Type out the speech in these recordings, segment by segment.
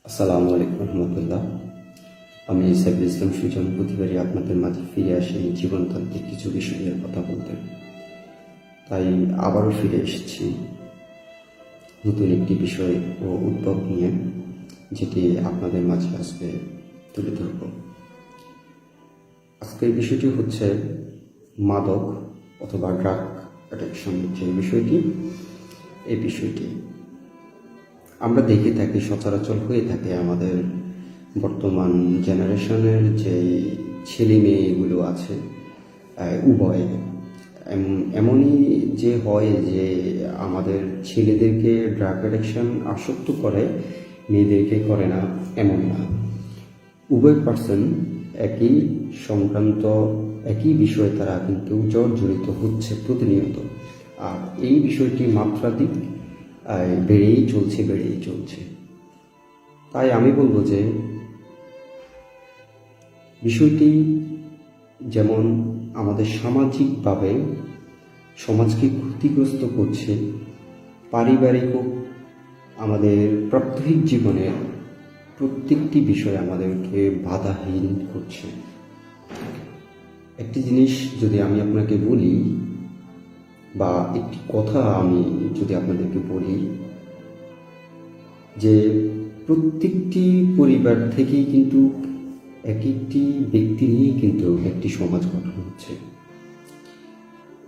আসসালামু আলাইকুম রহমতুল্লাহ। আমি সাইফুল ইসলাম সুজন প্রতিবারই আপনাদের মাঝে ফিরে আসি জীবনতান্ত্রিক কিছু বিষয় নিয়ে কথা বলতে। তাই আবারও ফিরে এসেছি নতুন একটি বিষয় ও উদ্যোগ নিয়ে, যেটি আপনাদের মাঝে আজকে তুলে ধরব। আজকের বিষয়টি হচ্ছে মাদক অথবা ড্রাগ অ্যাডিকশন। যে বিষয়টি, এই বিষয়টি আমরা দেখে থাকি, সচরাচর হয়ে থাকে আমাদের বর্তমান জেনারেশনের যে ছেলে মেয়েগুলো আছে, উভয় এমনই যে হয় যে আমাদের ছেলেদেরকে ড্রাগ অ্যাডিকশন আসক্ত করে, মেয়েদেরকে করে না এমন না। উভয় পার্সন একই সংক্রান্ত একই বিষয়ে তারা কিন্তু জর্জরিত হচ্ছে প্রতিনিয়ত। আর এই বিষয়টি মাত্রাধিক বেড়েই চলছে। তাই আমি বলবো যে বিষয়টি যেমন আমাদের সামাজিকভাবে সমাজকে ক্ষতিগ্রস্ত করছে, পারিবারিক ও আমাদের প্রাত্যহিক জীবনের প্রত্যেকটি বিষয় আমাদেরকে বাধাহীন করছে। একটি জিনিস যদি আমি আপনাকে বলি, বা একটি কথা আমি যদি আপনাদেরকে বলি, যে প্রত্যেকটি পরিবার থেকেই কিন্তু এক একটি ব্যক্তি নিয়ে কিন্তু একটি সমাজ গঠন হচ্ছে।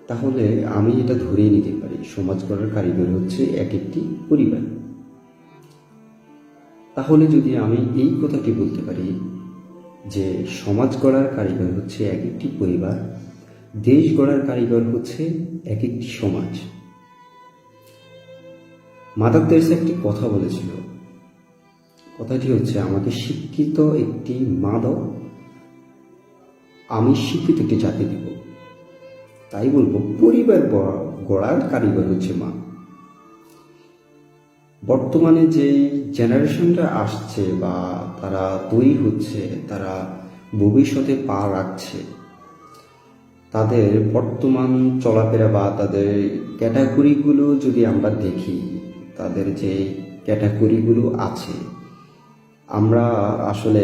তাহলে আমি এটা ধরেই নিতে পারি সমাজ গড়ার কারিগর হচ্ছে এক একটি পরিবার। তাহলে যদি আমি এই কথাটি বলতে পারি যে সমাজ গড়ার কারিগর হচ্ছে এক একটি পরিবার, দেশ গড়ার কারিগর হচ্ছে এক একটি সমাজ। মাদার তেরেসা একটি কথা বলেছিল, কথাটি হচ্ছে, আমাকে শিক্ষিত একটি মাদক, আমি শিক্ষিত একটি জাতি দেব। তাই বলবো পরিবার গড়ার কারিগর হচ্ছে মা। বর্তমানে যে জেনারেশনটা আসছে বা তারা তৈরি হচ্ছে, তারা ভবিষ্যতে পা রাখছে, তাদের বর্তমান চলাফেরা বা তাদের ক্যাটাগরিগুলো যদি আমরা দেখি, তাদের যে ক্যাটাগরিগুলো আছে, আমরা আসলে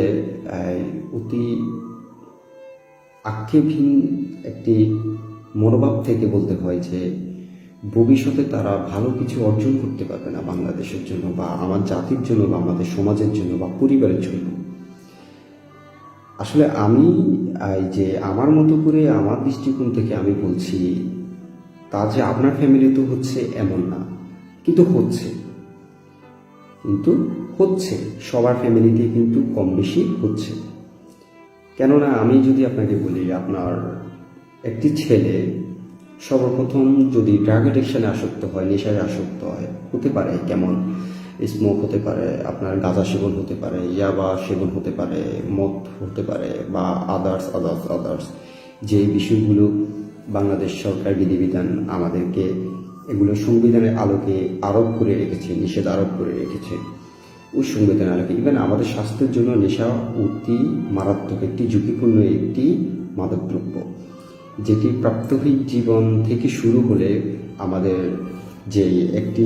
অতি আক্ষেপহীন একটি মনোভাব থেকে বলতে হয় যে ভবিষ্যতে তারা ভালো কিছু অর্জন করতে পারবে না বাংলাদেশের জন্য বা আমার জাতির জন্য বা আমাদের সমাজের জন্য বা পরিবারের জন্য। আসলে আমি যে আমার মতো করে আমার দৃষ্টিকোণ থেকে আমি বলছি, তা যে আপনার ফ্যামিলি তো হচ্ছে এমন না, কিন্তু হচ্ছে সবার ফ্যামিলিতে কিন্তু কম বেশি হচ্ছে। কেননা আমি যদি আপনাকে বলি, আপনার একটি ছেলে সর্বপ্রথম যদি ড্রাগ অ্যাডিকশনে আসক্ত হয়, নেশায় আসক্ত হয়, হতে পারে কেমন, স্মোক হতে পারে, আপনার গাঁজা সেবন হতে পারে, ইয়াবা সেবন হতে পারে, মদ হতে পারে, বা আদার্স যে বিষয়গুলো বাংলাদেশ সরকার বিধিবিধান আমাদেরকে এগুলো সংবিধানের আলোকে আরোপ করে রেখেছে, নিষেধ আরোপ করে রেখেছে। ওই সংবিধানের আলোকে ইভেন আমাদের স্বাস্থ্যের জন্য নেশা অতি মারাত্মক একটি ঝুঁকিপূর্ণ একটি মাদকদ্রব্য, যেটি প্রাত্যহিক জীবন থেকে শুরু হলে আমাদের যে একটি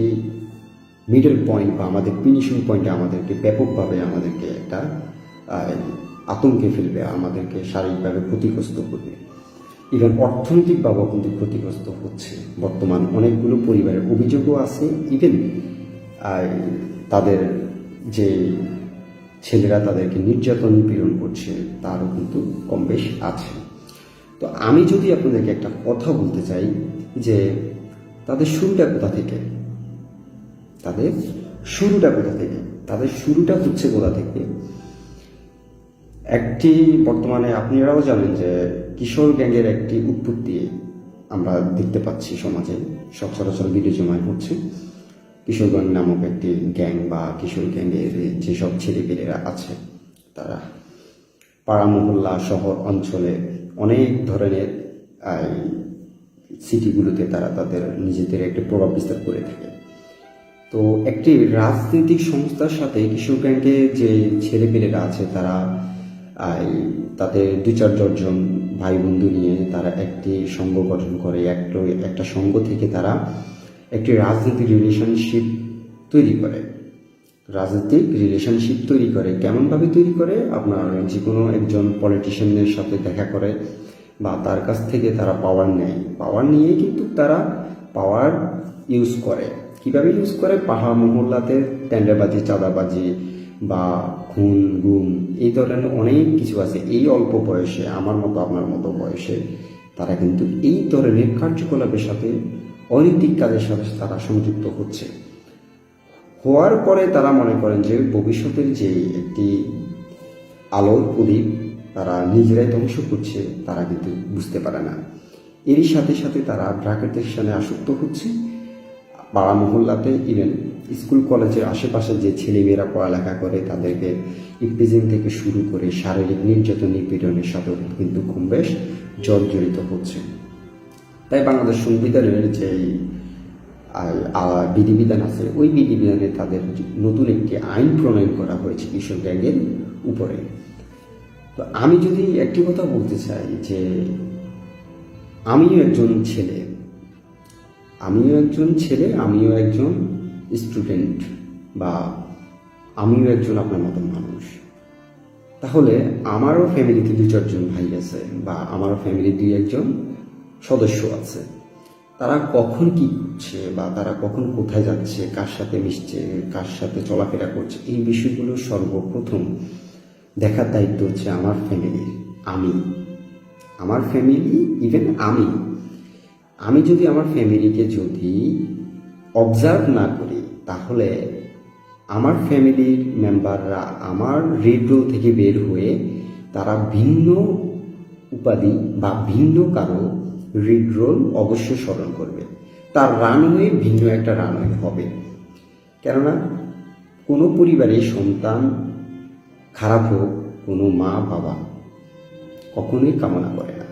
মিডল পয়েন্ট বা আমাদের ফিনিশিং পয়েন্টে আমাদেরকে ব্যাপকভাবে আমাদেরকে একটা আতঙ্কে ফেলবে, আমাদেরকে শারীরিকভাবে ক্ষতিগ্রস্ত করবে, ইভেন অর্থনৈতিকভাবেও কিন্তু ক্ষতিগ্রস্ত হচ্ছে। বর্তমান অনেকগুলো পরিবারের অভিযোগও আছে, ইভেন তাদের যে ছেলেরা তাদেরকে নির্যাতন নিপীড়ন করছে তারও কিন্তু কম বেশ আছে। তো আমি যদি আপনাদেরকে একটা কথা বলতে চাই যে তাদের শুরুটা কোথা থেকে, তাদের শুরুটা হচ্ছে কোথা থেকে। একটি বর্তমানে আপনারাও জানেন যে কিশোর গ্যাংয়ের একটি উৎপত্তি আমরা দেখতে পাচ্ছি সমাজে, সচরাচর ভিডিও জমায় হচ্ছে। কিশোর গ্যাং নামক একটি গ্যাং বা কিশোর গ্যাংয়ের যেসব ছেলেপেলেরা আছে, তারা পাড়া মহল্লা শহর অঞ্চলে অনেক ধরনের সিটিগুলোতে তারা তাদের নিজেদের একটি প্রভাব বিস্তার করে থাকে। তো একটি রাজনৈতিক সংস্থার সাথে কিশোর গ্যাংয়ে যে ছেলেপেলেরা আছে, তারা তাদের 2-4 জন ভাই বন্ধু নিয়ে তারা একটি সংঘ গঠন করে। একটা সংঘ থেকে তারা একটি রাজনৈতিক রিলেশনশিপ তৈরি করে। রাজনৈতিক রিলেশনশিপ তৈরি করে। কেমনভাবে তৈরি করে? আপনার যে কোনো একজন পলিটিশিয়ানের সাথে দেখা করে বা তার কাছ থেকে তারা পাওয়ার নেয়, পাওয়ার নিয়ে কিন্তু তারা পাওয়ার ইউজ করে। কিভাবে ইউজ করে? পাহাড় মহল্লাতে টেন্ডারবাজি, চাঁদাবাজি বা খুন গুম এই ধরনের অনেক কিছু আছে। এই অল্প বয়সে, আমার মতো আপনার মতো বয়সে তারা কিন্তু এই ধরনের কার্যকলাপের সাথে, অনৈতিক কাজের সাথে তারা সংযুক্ত হচ্ছে। হওয়ার পরে তারা মনে করেন যে ভবিষ্যতের যে একটি আলোর প্রদীপ তারা নিজেরাই ধ্বংস করছে, তারা কিন্তু বুঝতে পারে না। এরই সাথে সাথে তারা ড্রাগ অ্যাডিকশনে আসক্ত হচ্ছে। পাড়া মহল্লাতে, ইভেন স্কুল কলেজের আশেপাশে যে ছেলেমেয়েরা পড়ালেখা করে তাদেরকে ইপটিজিং থেকে শুরু করে শারীরিক নির্যাতন, নিপীড়নের সাথে কিন্তু কম বেশ জর্জরিত হচ্ছে। তাই বাংলাদেশ সংবিধানের যে বিধিবিধান আছে, ওই বিধিবিধানে তাদের নতুন একটি আইন প্রণয়ন করা হয়েছে কিশোর গ্যাংয়ের উপরে। তো আমি যদি একটি কথা বলতে চাই যে আমিও একজন ছেলে, আমিও একজন স্টুডেন্ট, বা আমিও একজন আপনার মতন মানুষ। তাহলে আমারও ফ্যামিলিতে 2-4 জন ভাই আছে, বা আমারও ফ্যামিলির 2-1 জন সদস্য আছে। তারা কখন কি করছে, বা তারা কখন কোথায় যাচ্ছে, কার সাথে মিশছে, কার সাথে চলাফেরা করছে, এই বিষয়গুলো সর্বপ্রথম দেখার দায়িত্ব হচ্ছে আমার ফ্যামিলির। আমার ফ্যামিলি, ইভেন আমি যদি আমার ফ্যামিলিকে যদি অবজার্ভ না করি, তাহলে আমার ফ্যামিলির মেম্বাররা আমার রেড রোল থেকে বের হয়ে তারা ভিন্ন উপাধি বা ভিন্ন কারো রেড রোল অবশ্যই স্মরণ করবে। তার রানওয়ে ভিন্ন একটা রানওয়ে হবে। কেননা কোনো পরিবারে সন্তান খারাপ হোক কোনো মা বাবা কখনোই কামনা করে না।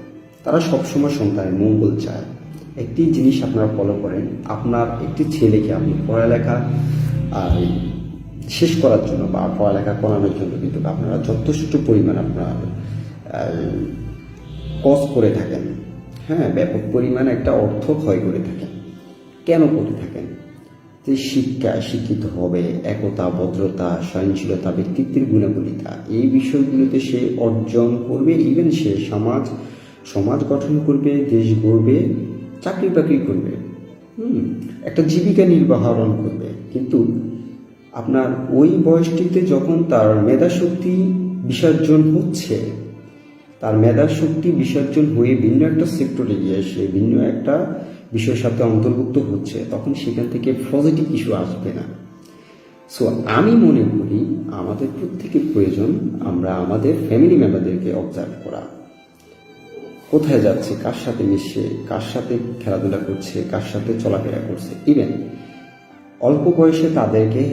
তারা সবসময় সন্তানের মঙ্গল চায়। একটি জিনিস আপনারা ফলো করেন, আপনার একটি ছেলেকে আপনি পড়ালেখা শেষ করার জন্য বা পড়ালেখা করানোর জন্য কিন্তু আপনারা যথেষ্ট পরিমাণ আপনার কষ্ট করে থাকেন। হ্যাঁ, ব্যাপক পরিমাণে একটা অর্থ ক্ষয় করে থাকেন। কেন করে থাকেন? যে শিক্ষিত হবে, একতা, ভদ্রতা, সহনশীলতা, ব্যক্তিত্বের গুণাবলিতা, এই বিষয়গুলোতে সে অর্জন করবে। ইভেন সে সমাজ গঠন করবে, দেশ গড়বে, চাকরি বাকরি করবে, একটা জীবিকা নির্বাহন করবে। কিন্তু আপনার ওই বয়সটিতে যখন তার মেধাশক্তি বিসর্জন হচ্ছে, তার মেধাশক্তি বিসর্জন হয়ে ভিন্ন একটা সেক্টরে গিয়ে সে ভিন্ন একটা বিষয়ের সাথে অন্তর্ভুক্ত হচ্ছে, তখন সেখান থেকে পজিটিভ কিছু আসবে না। সো আমি মনে করি আমাদের প্রত্যেকের প্রয়োজন আমরা আমাদের ফ্যামিলি মেম্বারদেরকে অবজার্ভ করা। কোথায় যাচ্ছে, কার সাথে মিশছে, কার সাথে খেলাধুলা করছে, কার সাথে চলাফেরা করছে। ইভেন অল্প বয়সে তাদেরকে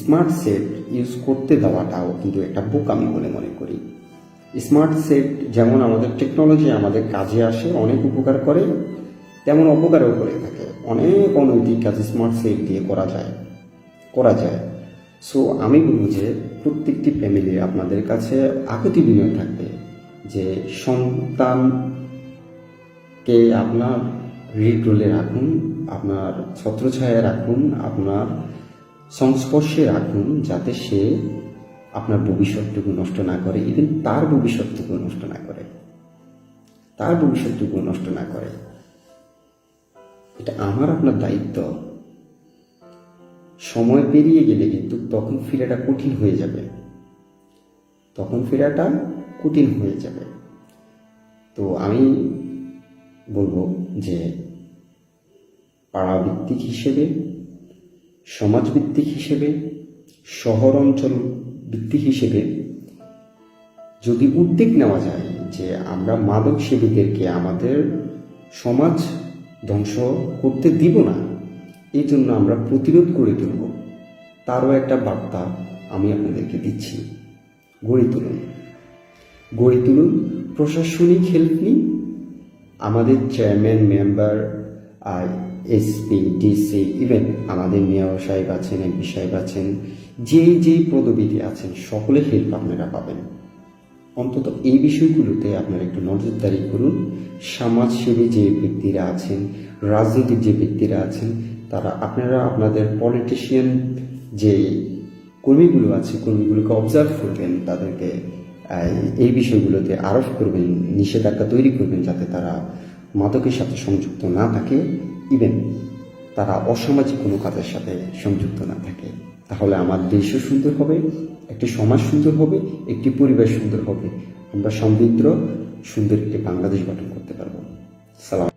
স্মার্ট সেট ইউজ করতে দেওয়াটাও কিন্তু একটা বোকামি বলে মনে করি। স্মার্ট সেট যেমন আমাদের টেকনোলজি আমাদের কাজে আসে, অনেক উপকার করে, তেমন অপকারও করে থাকে। অনেক অনৈতিক কাজ স্মার্ট সেট দিয়ে করা যায়। সো আমি বলবো যে প্রত্যেকটি ফ্যামিলি আপনাদের কাছে আকুতি বিনয় থাকবে যে সন্তানকে আপনার রিড রোলে রাখুন, আপনার ছত্রছায়ায় রাখুন, আপনার সংস্পর্শে রাখুন, যাতে সে আপনার ভবিষ্যৎটুকু নষ্ট না করে, ইভেন তার ভবিষ্যৎটুকু নষ্ট না করে। এটা আমার আপনার দায়িত্ব। সময় পেরিয়ে গেলে কিন্তু তখন ফেরাটা কঠিন হয়ে যাবে। তো আমি বলবো যে পাড়াভিত্তিক হিসেবে, সমাজভিত্তিক হিসেবে, শহর অঞ্চল ভিত্তিক হিসেবে যদি উদ্যোগ নেওয়া যায় যে আমরা মাদক সেবীদেরকে আমাদের সমাজ ধ্বংস করতে দিব না, এই জন্য আমরা প্রতিরোধ করে তুলব, তারও একটা বার্তা আমি আপনাদেরকে দিচ্ছি। গড়ে তুলুন, প্রশাসনিক হেল্প নিন। আমাদের chairman, member, SP, DC, even আমাদের মেয়র সাহেব আছেন, এমপি সাহেব আছেন, যেই পদবিতে আছেন, সকলে হেল্প আপনারা পাবেন। অন্তত এই বিষয়গুলোতে আপনারা একটু নজরদারি করুন। সমাজসেবী যে ব্যক্তিরা আছেন, রাজনৈতিক যে ব্যক্তিরা আছেন, আপনারা আপনাদের পলিটিশিয়ান যে কর্মীগুলো আছে, কর্মীগুলোকে অবজার্ভ করবেন, তাদেরকে এই বিষয়গুলোতে আরোপ করবেন, নিষেধাজ্ঞা তৈরি করবেন যাতে তারা মাদকের সাথে সংযুক্ত না থাকে, ইভেন তারা অসামাজিক কোনো কাজের সাথে সংযুক্ত না থাকে। তাহলে আমার দেশও সুন্দর হবে, একটি সমাজ সুন্দর হবে, একটি পরিবেশ সুন্দর হবে, আমরা সমৃদ্ধ সুন্দর একটি বাংলাদেশ গঠন করতে পারবো। সালাম।